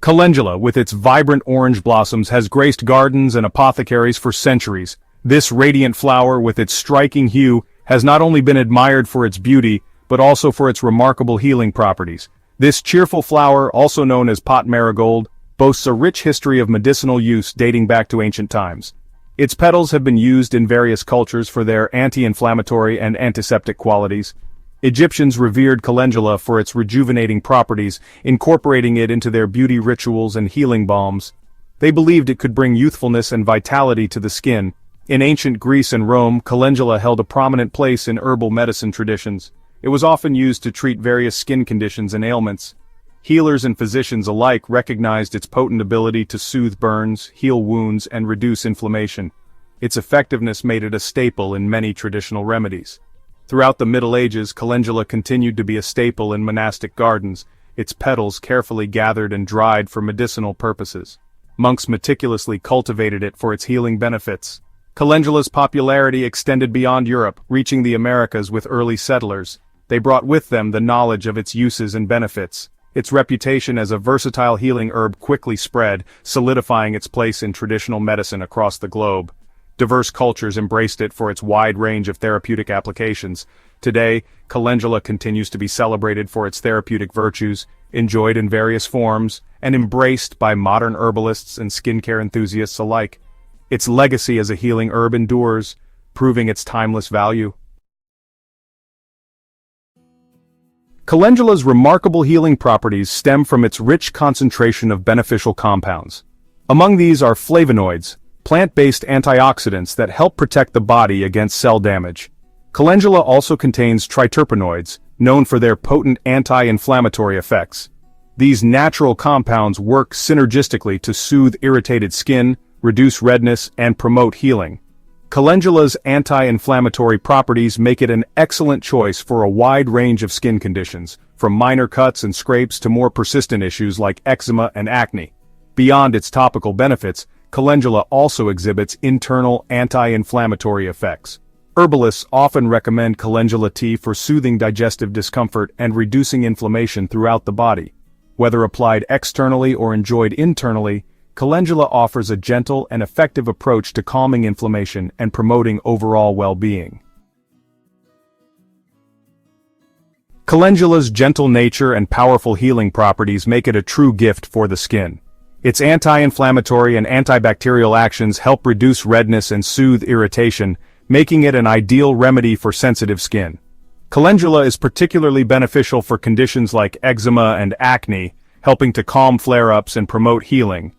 Calendula, with its vibrant orange blossoms, has graced gardens and apothecaries for centuries. This radiant flower, with its striking hue, has not only been admired for its beauty, but also for its remarkable healing properties. This cheerful flower, also known as pot marigold, boasts a rich history of medicinal use dating back to ancient times. Its petals have been used in various cultures for their anti-inflammatory and antiseptic qualities. Egyptians revered calendula for its rejuvenating properties, incorporating it into their beauty rituals and healing balms. They believed it could bring youthfulness and vitality to the skin. In ancient Greece and Rome, calendula held a prominent place in herbal medicine traditions. It was often used to treat various skin conditions and ailments. Healers and physicians alike recognized its potent ability to soothe burns, heal wounds, and reduce inflammation. Its effectiveness made it a staple in many traditional remedies. Throughout the Middle Ages, calendula continued to be a staple in monastic gardens, its petals carefully gathered and dried for medicinal purposes. Monks meticulously cultivated it for its healing benefits. Calendula's popularity extended beyond Europe, reaching the Americas with early settlers. They brought with them the knowledge of its uses and benefits. Its reputation as a versatile healing herb quickly spread, solidifying its place in traditional medicine across the globe. Diverse cultures embraced it for its wide range of therapeutic applications. Today, calendula continues to be celebrated for its therapeutic virtues, enjoyed in various forms, and embraced by modern herbalists and skincare enthusiasts alike. Its legacy as a healing herb endures, proving its timeless value. Calendula's remarkable healing properties stem from its rich concentration of beneficial compounds. Among these are flavonoids, plant-based antioxidants that help protect the body against cell damage. Calendula also contains triterpenoids, known for their potent anti-inflammatory effects. These natural compounds work synergistically to soothe irritated skin, reduce redness, and promote healing. Calendula's anti-inflammatory properties make it an excellent choice for a wide range of skin conditions, from minor cuts and scrapes to more persistent issues like eczema and acne. Beyond its topical benefits, calendula also exhibits internal anti-inflammatory effects. Herbalists often recommend calendula tea for soothing digestive discomfort and reducing inflammation throughout the body. Whether applied externally or enjoyed internally, calendula offers a gentle and effective approach to calming inflammation and promoting overall well-being. Calendula's gentle nature and powerful healing properties make it a true gift for the skin. Its anti-inflammatory and antibacterial actions help reduce redness and soothe irritation, making it an ideal remedy for sensitive skin. Calendula is particularly beneficial for conditions like eczema and acne, helping to calm flare-ups and promote healing.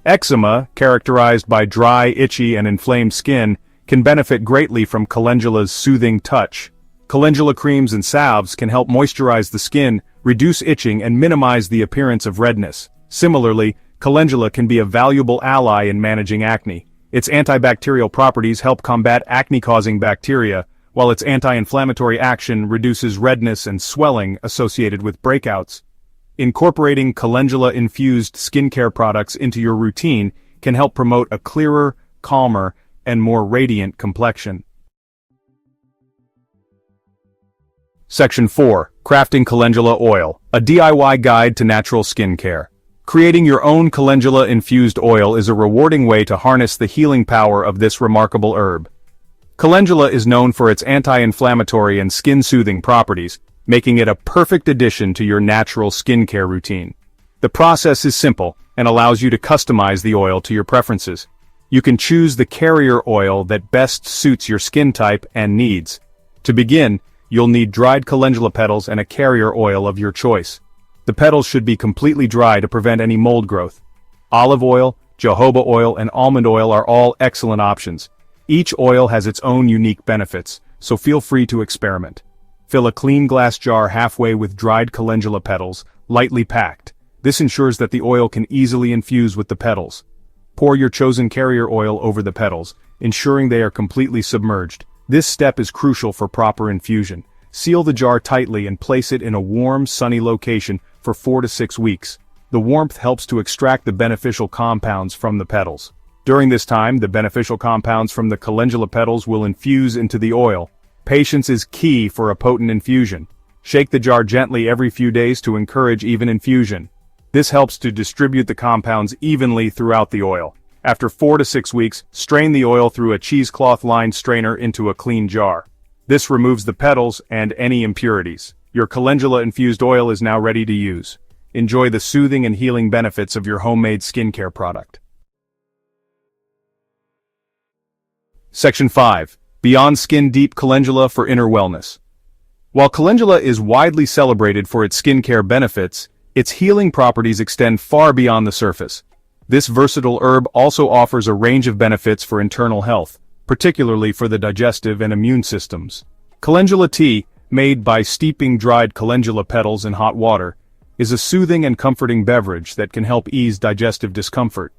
Eczema, characterized by dry, itchy, and inflamed skin, can benefit greatly from calendula's soothing touch. Calendula creams and salves can help moisturize the skin, reduce itching, and minimize the appearance of redness. Similarly, calendula can be a valuable ally in managing acne. Its antibacterial properties help combat acne-causing bacteria, while its anti-inflammatory action reduces redness and swelling associated with breakouts. Incorporating calendula-infused skincare products into your routine can help promote a clearer, calmer, and more radiant complexion. Section 4. Crafting Calendula Oil, a DIY guide to natural skincare. Creating your own calendula-infused oil is a rewarding way to harness the healing power of this remarkable herb. Calendula is known for its anti-inflammatory and skin-soothing properties, making it a perfect addition to your natural skincare routine. The process is simple and allows you to customize the oil to your preferences. You can choose the carrier oil that best suits your skin type and needs. To begin, you'll need dried calendula petals and a carrier oil of your choice. The petals should be completely dry to prevent any mold growth. Olive oil, jojoba oil, and almond oil are all excellent options. Each oil has its own unique benefits, so feel free to experiment. Fill a clean glass jar halfway with dried calendula petals, lightly packed. This ensures that the oil can easily infuse with the petals. Pour your chosen carrier oil over the petals, ensuring they are completely submerged. This step is crucial for proper infusion. Seal the jar tightly and place it in a warm, sunny location for 4 to 6 weeks. The warmth helps to extract the beneficial compounds from the petals. During this time, the beneficial compounds from the calendula petals will infuse into the oil. Patience is key for a potent infusion. Shake the jar gently every few days to encourage even infusion. This helps to distribute the compounds evenly throughout the oil. After 4 to 6 weeks, strain the oil through a cheesecloth-lined strainer into a clean jar. This removes the petals and any impurities. Your calendula-infused oil is now ready to use. Enjoy the soothing and healing benefits of your homemade skincare product. Section 5. Beyond Skin Deep Calendula for Inner Wellness. While calendula is widely celebrated for its skincare benefits, its healing properties extend far beyond the surface. This versatile herb also offers a range of benefits for internal health, particularly for the digestive and immune systems. Calendula tea, made by steeping dried calendula petals in hot water, is a soothing and comforting beverage that can help ease digestive discomfort.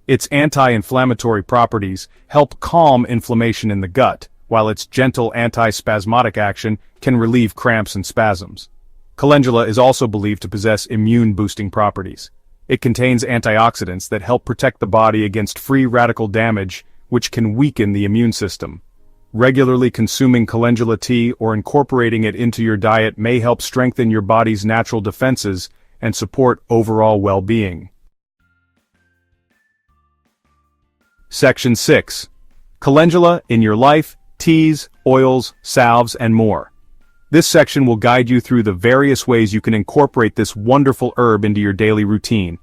Its anti-inflammatory properties help calm inflammation in the gut, while its gentle anti-spasmodic action can relieve cramps and spasms. Calendula is also believed to possess immune-boosting properties. It contains antioxidants that help protect the body against free radical damage, which can weaken the immune system. Regularly consuming calendula tea or incorporating it into your diet may help strengthen your body's natural defenses and support overall well-being. Section 6. Calendula in your life, teas, oils, salves, and more. This section will guide you through the various ways you can incorporate this wonderful herb into your daily routine.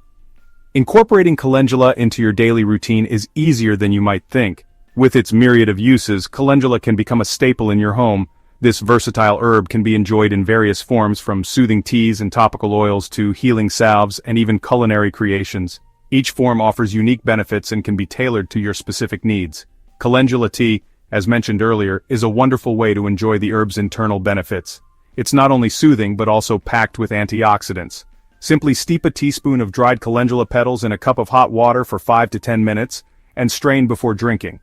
Incorporating calendula into your daily routine is easier than you might think. With its myriad of uses, calendula can become a staple in your home. This versatile herb can be enjoyed in various forms, from soothing teas and topical oils to healing salves and even culinary creations. Each form offers unique benefits and can be tailored to your specific needs. Calendula tea, as mentioned earlier, is a wonderful way to enjoy the herb's internal benefits. It's not only soothing but also packed with antioxidants. Simply steep a teaspoon of dried calendula petals in a cup of hot water for 5 to 10 minutes, and strain before drinking.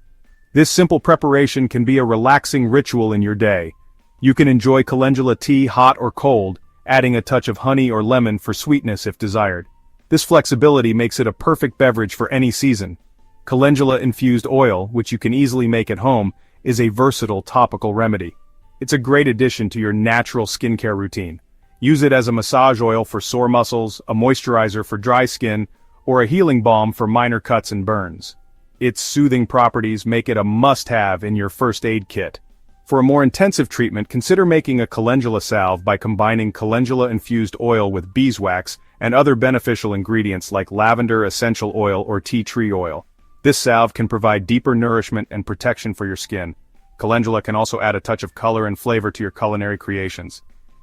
This simple preparation can be a relaxing ritual in your day. You can enjoy calendula tea hot or cold, adding a touch of honey or lemon for sweetness if desired. This flexibility makes it a perfect beverage for any season. Calendula-infused oil, which you can easily make at home, is a versatile topical remedy. It's a great addition to your natural skincare routine. Use it as a massage oil for sore muscles, a moisturizer for dry skin, or a healing balm for minor cuts and burns. Its soothing properties make it a must-have in your first aid kit. For a more intensive treatment, consider making a calendula salve by combining calendula-infused oil with beeswax and other beneficial ingredients like lavender essential oil or tea tree oil. This salve can provide deeper nourishment and protection for your skin. Calendula can also add a touch of color and flavor to your culinary creations.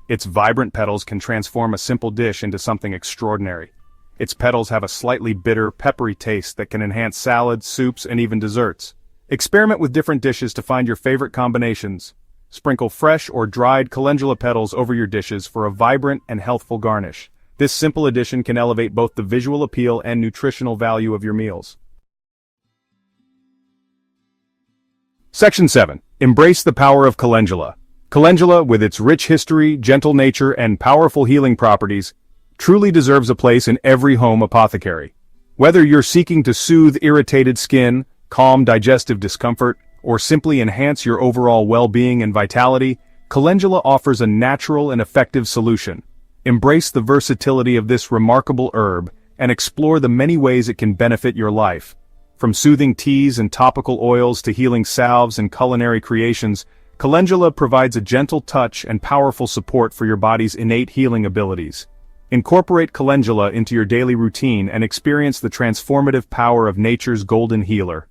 Its vibrant petals can transform a simple dish into something extraordinary. Its petals have a slightly bitter, peppery taste that can enhance salads, soups, and even desserts. Experiment with different dishes to find your favorite combinations. Sprinkle fresh or dried calendula petals over your dishes for a vibrant and healthful garnish. This simple addition can elevate both the visual appeal and nutritional value of your meals. Section 7. Embrace the power of calendula. Calendula, with its rich history, gentle nature, and powerful healing properties, truly deserves a place in every home apothecary. Whether you're seeking to soothe irritated skin, calm digestive discomfort, or simply enhance your overall well-being and vitality, calendula offers a natural and effective solution. Embrace the versatility of this remarkable herb and explore the many ways it can benefit your life. From soothing teas and topical oils to healing salves and culinary creations, calendula provides a gentle touch and powerful support for your body's innate healing abilities. Incorporate calendula into your daily routine and experience the transformative power of nature's golden healer.